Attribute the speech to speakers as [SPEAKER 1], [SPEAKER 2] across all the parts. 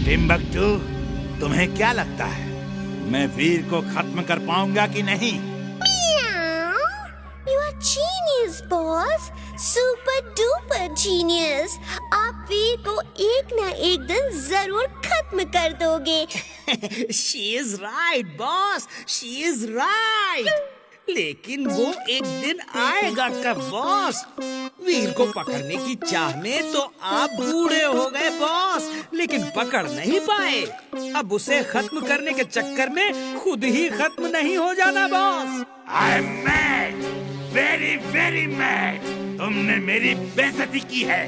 [SPEAKER 1] Timbuktu, तुम्हें क्या लगता है मैं वीर को खत्म कर पाऊंगा कि नहीं?
[SPEAKER 2] You are genius, boss. Super duper genius. आप वीर को एक ना एक दिन जरूर खत्म कर दोगे।
[SPEAKER 3] She is right, boss. She is right. लेकिन वो एक दिन आएगा कब, बॉस? वीर को पकड़ने की चाह में तो आप बूढ़े हो गए, बॉस, लेकिन पकड़ नहीं पाए। अब उसे खत्म करने के चक्कर में खुद ही खत्म नहीं हो जाना, boss.
[SPEAKER 1] I am mad, very very mad. तुमने मेरी बेइज्जती की है,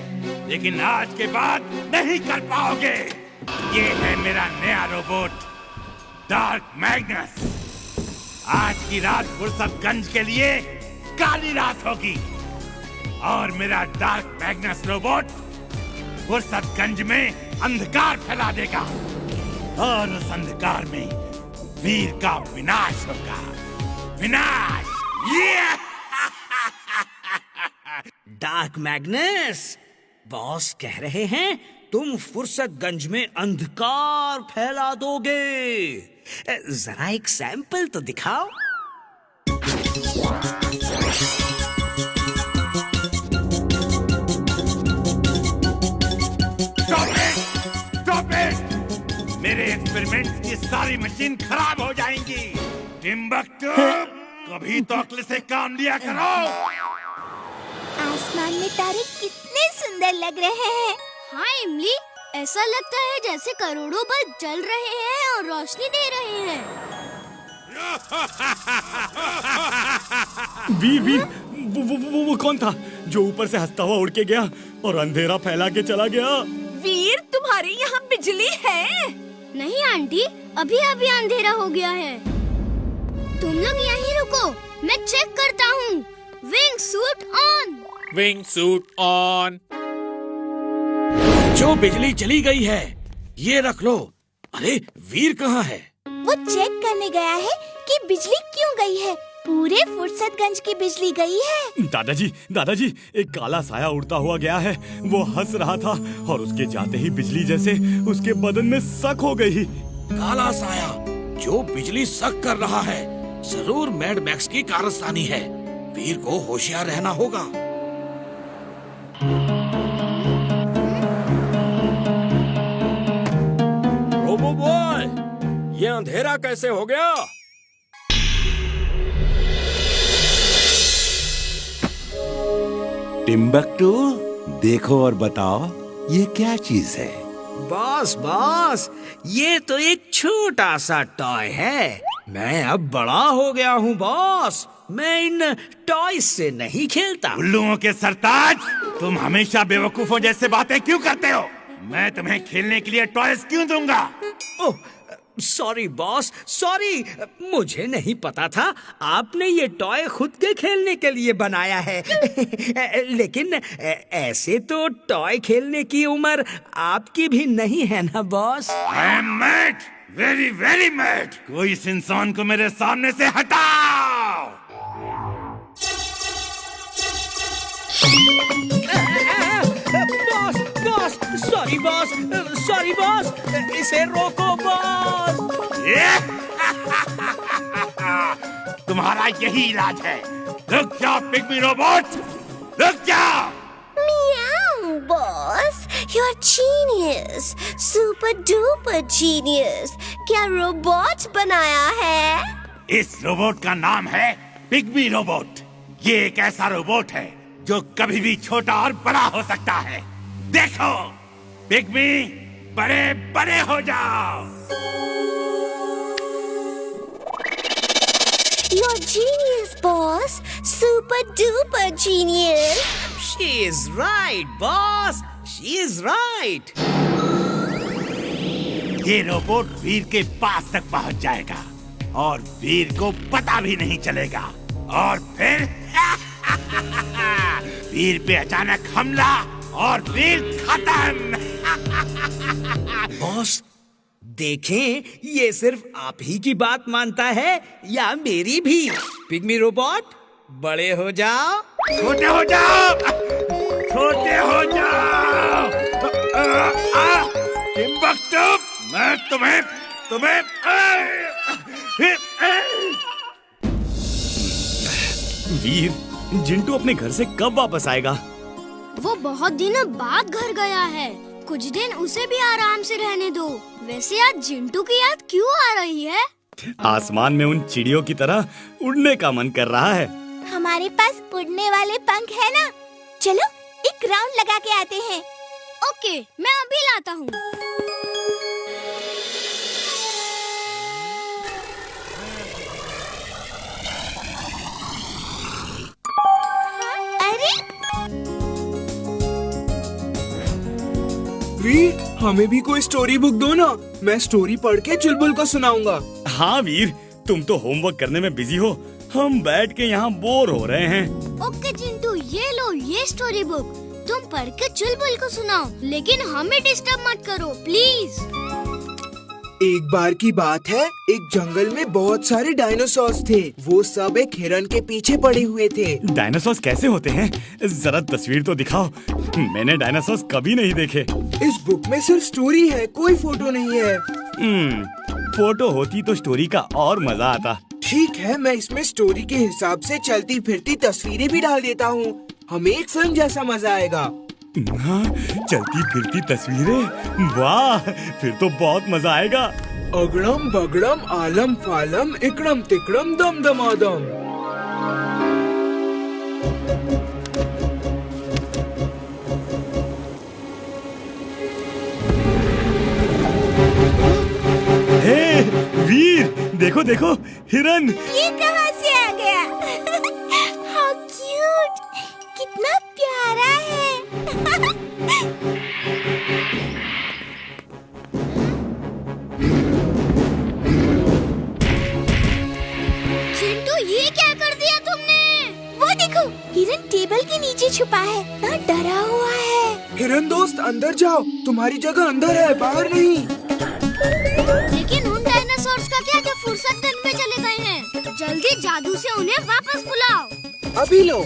[SPEAKER 1] लेकिन आज के बाद नहीं कर पाओगे। ये है मेरा नया रोबोट, डार्क मैग्नस। आज की रात फुर्सतगंज के लिए काली रात होगी और मेरा डार्क मैग्नस रोबोट फुर्सतगंज में अंधकार फैला देगा और उस अंधकार में वीर का विनाश होगा। विनाश!
[SPEAKER 3] डार्क मैग्नस, बॉस कह रहे हैं तुम फुर्सतगंज में अंधकार फैला दोगे। जरा एक सैंपल तो दिखाओ।
[SPEAKER 1] Stop it! मेरे एक्सपेरिमेंट्स की सारी मशीन खराब हो जाएंगी। टिम्बकटू, कभी तो अक्ल से काम लिया करो।
[SPEAKER 2] आसमान में तारे कितने सुंदर लग रहे हैं।
[SPEAKER 4] हाँ इमली, ऐसा लगता है जैसे करोड़ों बल्ब जल रहे हैं और रोशनी दे रहे हैं।
[SPEAKER 5] वीर, वो कौन था जो ऊपर से हंसता हुआ उड़ के गया और अंधेरा फैला के चला गया?
[SPEAKER 2] वीर, तुम्हारे यहाँ बिजली है?
[SPEAKER 4] नहीं आंटी, अभी अभी अंधेरा हो गया है। तुम लोग यहीं रुको, मैं चेक करता हूँ। Wing suit on.
[SPEAKER 6] Wing suit on.
[SPEAKER 3] जो बिजली चली गई है, ये रख लो। अरे वीर कहाँ है?
[SPEAKER 2] वो चेक करने गया है कि बिजली क्यों गई है। पूरे फुर्सतगंज की बिजली गई है।
[SPEAKER 5] दादाजी, एक काला साया उड़ता हुआ गया है। वो हंस रहा था और उसके जाते ही बिजली जैसे उसके बदन में शक हो गई।
[SPEAKER 3] काला साया जो बिजली शक कर रहा है, जरूर मैड मैक्स की कारस्तानी है। वीर को होशियार रहना होगा।
[SPEAKER 6] रोबो बॉय, ये अंधेरा कैसे हो गया?
[SPEAKER 1] टिम्बकटू, देखो और बताओ ये क्या चीज है?
[SPEAKER 3] बॉस, ये तो एक छोटा सा टॉय है। मैं अब बड़ा हो गया हूँ बॉस। मैं इन टॉय से नहीं खेलता।
[SPEAKER 1] उल्लुओं के सरताज, तुम हमेशा बेवकूफों जैसे बातें क्यों करते हो? मैं तुम्हें खेलने के लिए टॉयज क्यों दूंगा?
[SPEAKER 3] ओह, सॉरी बॉस, सॉरी। मुझे नहीं पता था आपने ये टॉय खुद के खेलने के लिए बनाया है। लेकिन ऐसे तो टॉय खेलने की उम्र आपकी भी नहीं है ना boss?
[SPEAKER 1] I am mad, very very mad. कोई इस इंसान को मेरे सामने से हटाओ।
[SPEAKER 3] बॉस, सॉरी बॉस, इसे रोको बॉस।
[SPEAKER 1] तुम्हारा यही इलाज है। रुक जाओ पिग्मी रोबोट, रुक जाओ।
[SPEAKER 2] Meow, boss. You're genius. Super duper genius. क्या रोबोट बनाया है?
[SPEAKER 1] इस रोबोट का नाम है पिग्मी रोबोट। ये एक ऐसा रोबोट है जो कभी भी छोटा और बड़ा हो सकता है। देखो पिग्मी, बड़े बड़े हो जाओ।
[SPEAKER 2] You're genius, boss. Super duper genius.
[SPEAKER 3] She is right, boss. She is right.
[SPEAKER 1] ये रोबोट वीर के पास तक पहुंच जाएगा और वीर को पता भी नहीं चलेगा। और फिर वीर पे अचानक हमला और वीर खत्म।
[SPEAKER 3] बॉस, देखें, ये सिर्फ आप ही की बात मानता है या मेरी भी? पिग्मी रोबोट, बड़े हो जाओ।
[SPEAKER 1] छोटे हो जाओ, छोटे हो जाओ। टिम्बकटू, मैं तुम्हें
[SPEAKER 5] वीर, जिंटू अपने घर से कब वापस आएगा?
[SPEAKER 4] वो बहुत दिनों बाद घर गया है। कुछ दिन उसे भी आराम से रहने दो। वैसे आज जिंटू की याद क्यों आ रही है?
[SPEAKER 5] आसमान में उन चिड़ियों की तरह उड़ने का मन कर रहा है।
[SPEAKER 2] हमारे पास उड़ने वाले पंख है ना? चलो एक राउंड लगा के आते हैं।
[SPEAKER 4] ओके, मैं अभी लाता हूँ।
[SPEAKER 2] अरे
[SPEAKER 7] वीर, हमें भी कोई स्टोरी बुक दो ना। मैं स्टोरी पढ़ के चुलबुल को सुनाऊंगा।
[SPEAKER 5] हाँ वीर, तुम तो होमवर्क करने में बिजी हो, हम बैठ के यहाँ बोर हो रहे हैं।
[SPEAKER 4] ओके चिंटू, ये लो ये स्टोरी बुक। तुम पढ़ के चुलबुल को सुनाओ, लेकिन हमें डिस्टर्ब मत करो प्लीज।
[SPEAKER 7] एक बार की बात है, एक जंगल में बहुत सारे डायनासोर्स थे। वो सब एक हिरन के पीछे पड़े हुए थे।
[SPEAKER 5] डायनासोर्स कैसे होते हैं? जरा तस्वीर तो दिखाओ। मैंने डायनासोर्स कभी नहीं देखे।
[SPEAKER 7] इस बुक में सिर्फ स्टोरी है, कोई फोटो नहीं है।
[SPEAKER 5] फोटो होती तो स्टोरी का और मजा आता।
[SPEAKER 7] ठीक है, मैं इसमें स्टोरी के हिसाब से चलती फिरती तस्वीरें भी डाल देता हूँ। हमें एक फिल्म जैसा मजा आएगा।
[SPEAKER 5] हाँ, चलती फिरती तस्वीरें, वाह, फिर तो बहुत मजा आएगा।
[SPEAKER 7] अगड़म बगड़म आलम फालम इकड़म तिकड़म दम दमादम।
[SPEAKER 5] हे वीर, देखो देखो, हिरन।
[SPEAKER 2] ये कहाँ से आ गया? How cute! कितना प्यारा है।
[SPEAKER 4] चिंटू, ये क्या कर दिया तुमने?
[SPEAKER 2] वो देखो, हिरन टेबल के नीचे छुपा है, ना डरा हुआ है।
[SPEAKER 7] हिरन दोस्त, अंदर जाओ, तुम्हारी जगह अंदर है, बाहर नहीं।
[SPEAKER 4] लेकिन उन डायनासोर्स का क्या जो फुर्सत दिन में चले गए हैं? जल्दी जादू से उन्हें वापस बुलाओ।
[SPEAKER 7] अभी लो।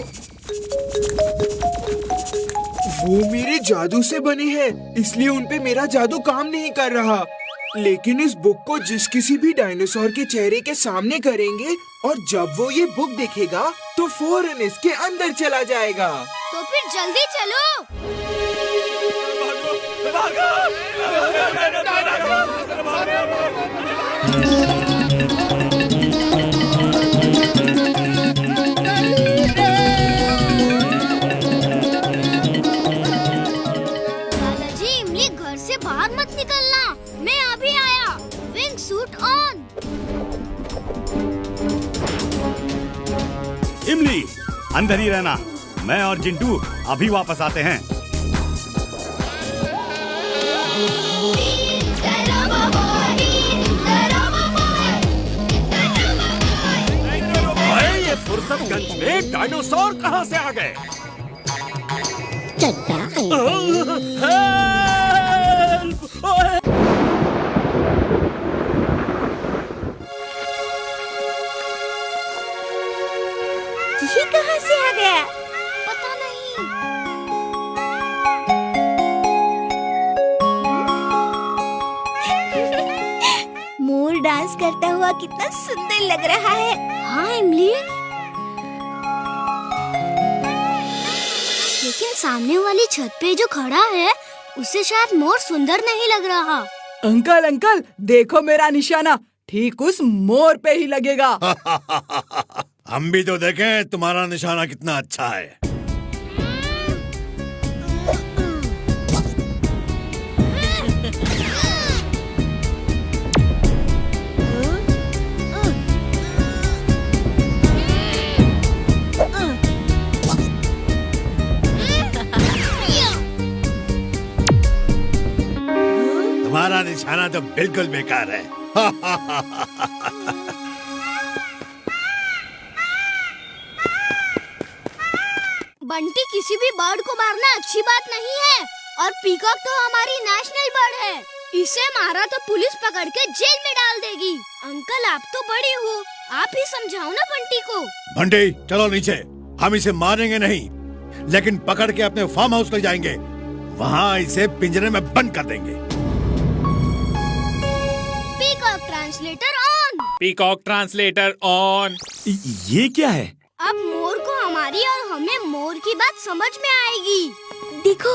[SPEAKER 7] वो मेरे जादू से बने हैं, इसलिए उन पे मेरा जादू काम नहीं कर रहा। लेकिन इस बुक को जिस किसी भी डायनासोर के चेहरे के सामने करेंगे और जब वो ये बुक देखेगा तो फौरन इसके अंदर चला जाएगा।
[SPEAKER 4] तो फिर जल्दी चलो। दादाजी, इमली घर से बाहर मत निकलना, मैं अभी आया। Wing suit on.
[SPEAKER 5] इमली, अंदर ही रहना, मैं और जिंटू अभी वापस आते हैं।
[SPEAKER 6] अरे ये फुर्सतगंज में डायनासोर कहाँ से आ गए? हेल्प! ओए!
[SPEAKER 2] ये कहाँ से आ गया?
[SPEAKER 4] पता नहीं।
[SPEAKER 2] मोर डांस करता हुआ कितना सुंदर लग रहा है।
[SPEAKER 4] हाँ इमली, लेकिन सामने वाली छत पे जो खड़ा है उसे शायद मोर सुंदर नहीं लग रहा।
[SPEAKER 8] अंकल अंकल, देखो मेरा निशाना ठीक उस मोर पे ही लगेगा।
[SPEAKER 1] हम भी तो देखें तुम्हारा निशाना कितना अच्छा है। तुम्हारा निशाना तो बिल्कुल बेकार है।
[SPEAKER 4] बंटी, किसी भी बर्ड को मारना अच्छी बात नहीं है, और पीकॉक तो हमारी नेशनल बर्ड है। इसे मारा तो पुलिस पकड़ के जेल में डाल देगी। अंकल, आप तो बड़ी हो, आप ही समझाओ ना बंटी को।
[SPEAKER 1] बंटी, चलो नीचे। हम इसे मारेंगे नहीं, लेकिन पकड़ के अपने फार्म हाउस ले जाएंगे। वहाँ इसे पिंजरे में बंद कर देंगे।
[SPEAKER 4] Translator on.
[SPEAKER 6] Peacock translator on.
[SPEAKER 5] ये क्या है?
[SPEAKER 4] अब मोर को हमारी और हमें मोर की बात समझ में आएगी।
[SPEAKER 2] देखो,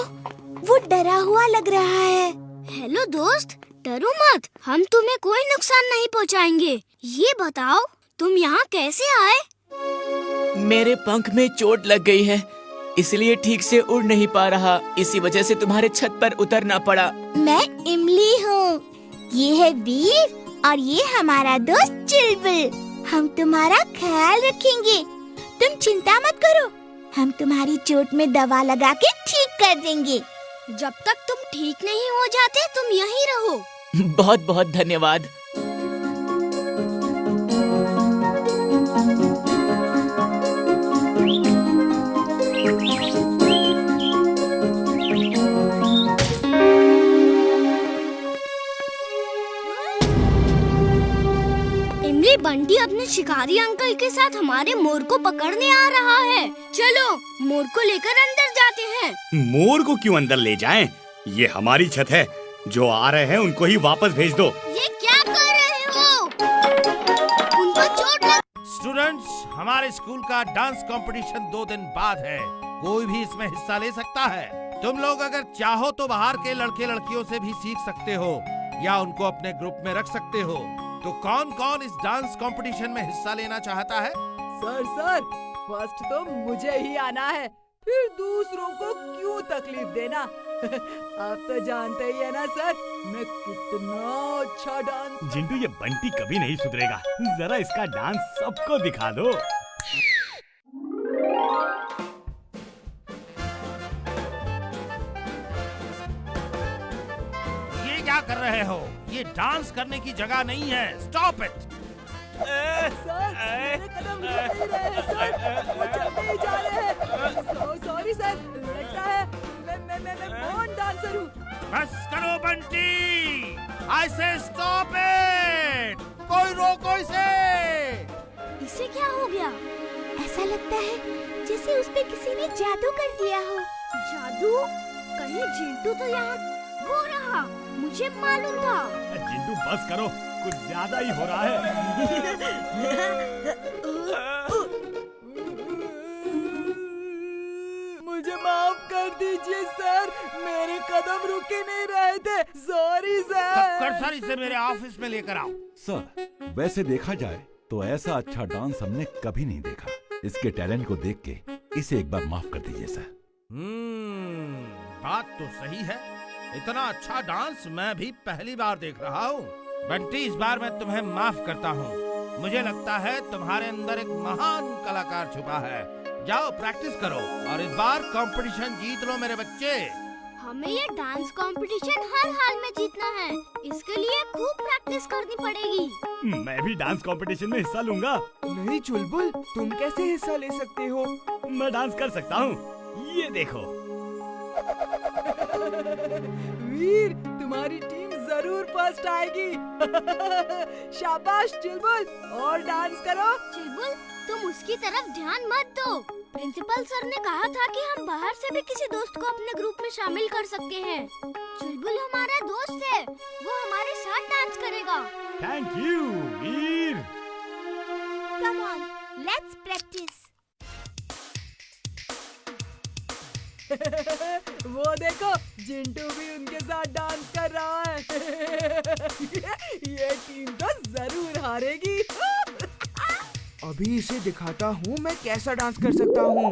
[SPEAKER 2] वो डरा हुआ लग रहा है।
[SPEAKER 4] हेलो दोस्त, डरो मत, हम तुम्हें कोई नुकसान नहीं पहुंचाएंगे। ये बताओ, तुम यहाँ कैसे आए?
[SPEAKER 9] मेरे पंख में चोट लग गई है, इसलिए ठीक से उड़ नहीं पा रहा। इसी वजह से तुम्हारे छत पर उतरना पड़ा।
[SPEAKER 2] मैं इमली हूँ, ये है वीर और ये हमारा दोस्त चुलबुल। हम तुम्हारा ख्याल रखेंगे, तुम चिंता मत करो। हम तुम्हारी चोट में दवा लगा के ठीक कर देंगे।
[SPEAKER 4] जब तक तुम ठीक नहीं हो जाते, तुम यहीं रहो।
[SPEAKER 9] बहुत बहुत धन्यवाद।
[SPEAKER 4] इमली, बंटी अपने शिकारी अंकल के साथ हमारे मोर को पकड़ने आ रहा है। चलो, मोर को लेकर अंदर जाते हैं।
[SPEAKER 5] मोर को क्यों अंदर ले जाएं? ये हमारी छत है, जो आ रहे हैं उनको ही वापस भेज दो।
[SPEAKER 4] ये क्या कर रहे हो? उनको चोट लग।
[SPEAKER 1] स्टूडेंट्स, हमारे स्कूल का डांस कंपटीशन 2 दिन बाद है। कोई भी इसमें हिस्सा ले सकता है। तुम लोग अगर चाहो तो बाहर के लड़के लड़कियों से भी सीख सकते हो या उनको अपने ग्रुप में रख सकते हो। तो कौन कौन इस डांस कंपटीशन में हिस्सा लेना चाहता है?
[SPEAKER 8] सर, फर्स्ट तो मुझे ही आना है, फिर दूसरों को क्यों तकलीफ देना। आप तो जानते ही है ना सर, मैं कितना अच्छा डांस।
[SPEAKER 5] जिंटू, ये बंटी कभी नहीं सुधरेगा। जरा इसका डांस सबको दिखा दो।
[SPEAKER 1] ये क्या कर रहे हो? ये डांस करने की जगह नहीं है। Stop it.
[SPEAKER 8] सर, मेरे कदम रुक नहीं रहे हैं सर, वो चलते ही जा रहे हैं। सॉरी सर, लगता है मैं बॉर्न डांसर हूँ।
[SPEAKER 1] बस करो बंटी, आई से स्टॉप इट। कोई रोको इसे।
[SPEAKER 4] इसे क्या हो गया?
[SPEAKER 2] ऐसा लगता है जैसे उस पे किसी ने जादू कर दिया हो।
[SPEAKER 4] जादू? कहीं जिंटू तो यहाँ वो रहा, मुझे मालूम था।
[SPEAKER 5] जिंटू बस करो, कुछ ज्यादा ही हो रहा है।
[SPEAKER 8] मुझे माफ कर दीजिए सर, मेरे कदम रुक ही नहीं रहे थे। Sorry sir.
[SPEAKER 1] सर, इसे मेरे ऑफिस में लेकर आओ।
[SPEAKER 10] सर, वैसे देखा जाए तो ऐसा अच्छा डांस हमने कभी नहीं देखा। इसके टैलेंट को देख के इसे एक बार माफ कर दीजिए सर।
[SPEAKER 1] बात तो सही है। इतना अच्छा डांस मैं भी पहली बार देख रहा हूँ। बंटी, इस बार मैं तुम्हें माफ करता हूँ। मुझे लगता है तुम्हारे अंदर एक महान कलाकार छुपा है। जाओ प्रैक्टिस करो और इस बार कंपटीशन जीत लो मेरे बच्चे।
[SPEAKER 4] हमें ये डांस कंपटीशन हर हाल में जीतना है, इसके लिए खूब प्रैक्टिस करनी पड़ेगी।
[SPEAKER 5] मैं भी डांस कंपटीशन में हिस्सा लूंगा।
[SPEAKER 7] नहीं चुलबुल, तुम कैसे हिस्सा ले सकते हो?
[SPEAKER 5] मैं डांस कर सकता हूँ, ये देखो।
[SPEAKER 8] वीर, तुम्हारी टीम जरूर फर्स्ट आएगी। शाबाश चुलबुल, और डांस करो।
[SPEAKER 4] चुलबुल, तुम उसकी तरफ ध्यान मत दो। प्रिंसिपल सर ने कहा था कि हम बाहर से भी किसी दोस्त को अपने ग्रुप में शामिल कर सकते हैं। चुलबुल हमारा दोस्त है, वो हमारे साथ डांस करेगा।
[SPEAKER 5] Thank you Veer.
[SPEAKER 2] Come on, let's practice.
[SPEAKER 8] वो देखो, जिंटू भी उनके साथ डांस कर रहा है। ये टीम तो जरूर हारेगी।
[SPEAKER 7] अभी इसे दिखाता हूँ मैं कैसा डांस कर सकता हूँ।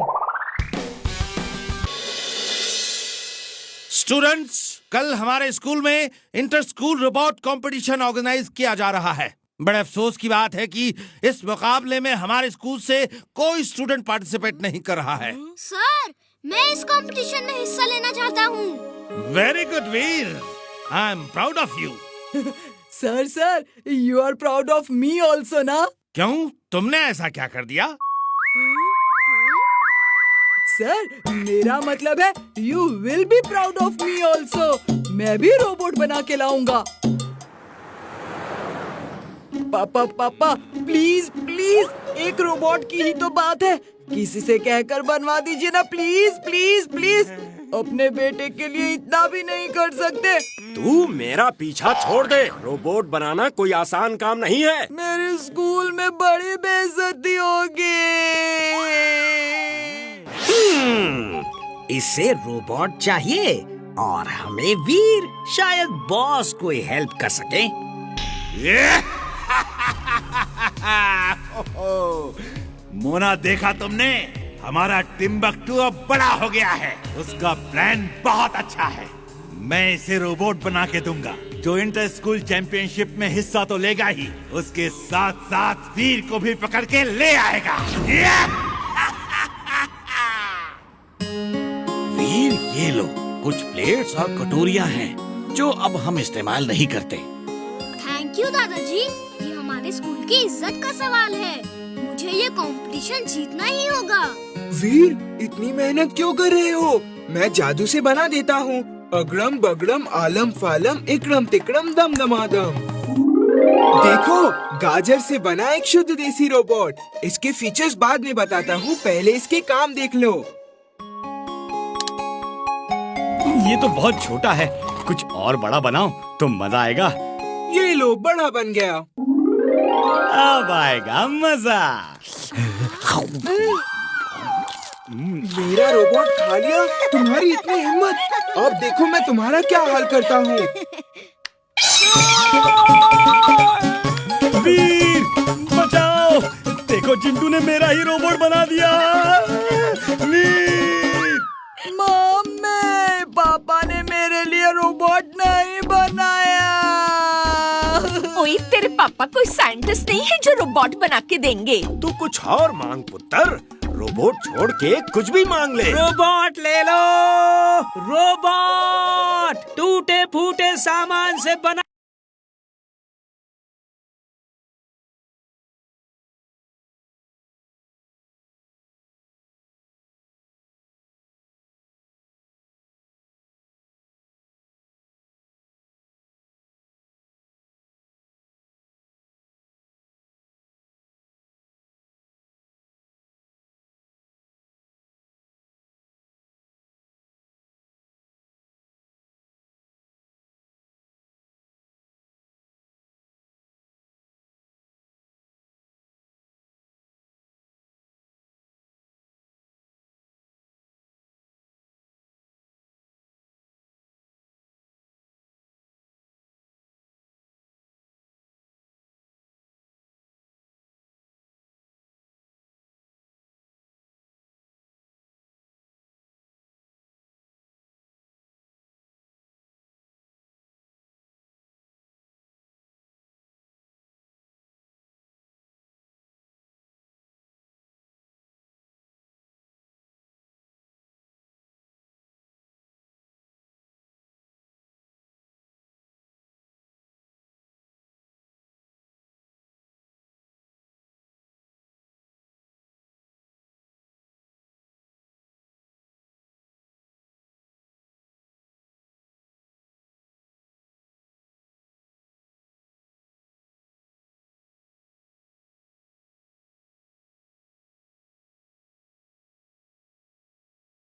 [SPEAKER 1] स्टूडेंट्स, कल हमारे स्कूल में inter school robot competition organise किया जा रहा है। बड़े अफसोस की बात है कि इस मुकाबले में हमारे स्कूल से कोई स्टूडेंट पार्टिसिपेट नहीं कर रहा है।
[SPEAKER 4] सर, मैं इस कंपटीशन में हिस्सा लेना चाहता हूँ।
[SPEAKER 1] Very good Veer, I am proud of you.
[SPEAKER 8] Sir, you are proud of me also ना?
[SPEAKER 1] क्यों, तुमने ऐसा क्या कर दिया?
[SPEAKER 8] सर, मेरा मतलब है you will be proud of me also. मैं भी रोबोट बना के लाऊंगा। पापा प्लीज प्लीज, एक रोबोट की ही तो बात है, किसी से कहकर बनवा दीजिए ना, प्लीज प्लीज प्लीज। अपने बेटे के लिए इतना भी नहीं कर सकते?
[SPEAKER 6] तू मेरा पीछा छोड़ दे। रोबोट बनाना कोई आसान काम नहीं है।
[SPEAKER 8] मेरे स्कूल में बड़ी बेइज्जती होगी।
[SPEAKER 3] इसे रोबोट चाहिए और हमें वीर। शायद बॉस कोई हेल्प कर सके।
[SPEAKER 1] मोना, देखा तुमने? हमारा टिम्बकटू अब बड़ा हो गया है। उसका प्लान बहुत अच्छा है। मैं इसे रोबोट बना के दूंगा जो इंटर स्कूल चैंपियनशिप में हिस्सा तो लेगा ही, उसके साथ साथ वीर को भी पकड़ के ले आएगा। वीर, ये लो, कुछ प्लेट्स और कटोरियां हैं जो अब हम इस्तेमाल नहीं करते।
[SPEAKER 4] थैंक यू दादाजी, ये हमारे स्कूल की इज्जत का सवाल है। मुझे ये कंपटीशन जीतना ही होगा।
[SPEAKER 7] वीर, इतनी मेहनत क्यों कर रहे हो? मैं जादू से बना देता हूँ। अगड़म बगड़म आलम फालम इकड़म तिकड़म दम दमादम। देखो, गाजर से बना एक शुद्ध देसी रोबोट। इसके फीचर्स बाद में बताता हूँ, पहले इसके काम देख लो।
[SPEAKER 5] ये तो बहुत छोटा है, कुछ और बड़ा बनाओ तो मजा आएगा।
[SPEAKER 7] ये लो, बड़ा बन गया।
[SPEAKER 5] अब आएगा मजा।
[SPEAKER 7] मेरा रोबोट खा लिया? तुम्हारी इतनी हिम्मत! अब देखो मैं तुम्हारा क्या हाल करता हूँ।
[SPEAKER 5] वीर, बचाओ! देखो, चिंटू ने मेरा ही रोबोट बना दिया। वीर!
[SPEAKER 8] मम्मी, पापा ने मेरे लिए रोबोट नहीं बनाया।
[SPEAKER 11] ओए, तेरे पापा कोई साइंटिस्ट नहीं है जो रोबोट बना के देंगे।
[SPEAKER 6] तू कुछ और मांग पुत्र। रोबोट छोड़ के कुछ भी मांग ले।
[SPEAKER 3] रोबोट ले लो। रोबोट टूटे फूटे सामान से बना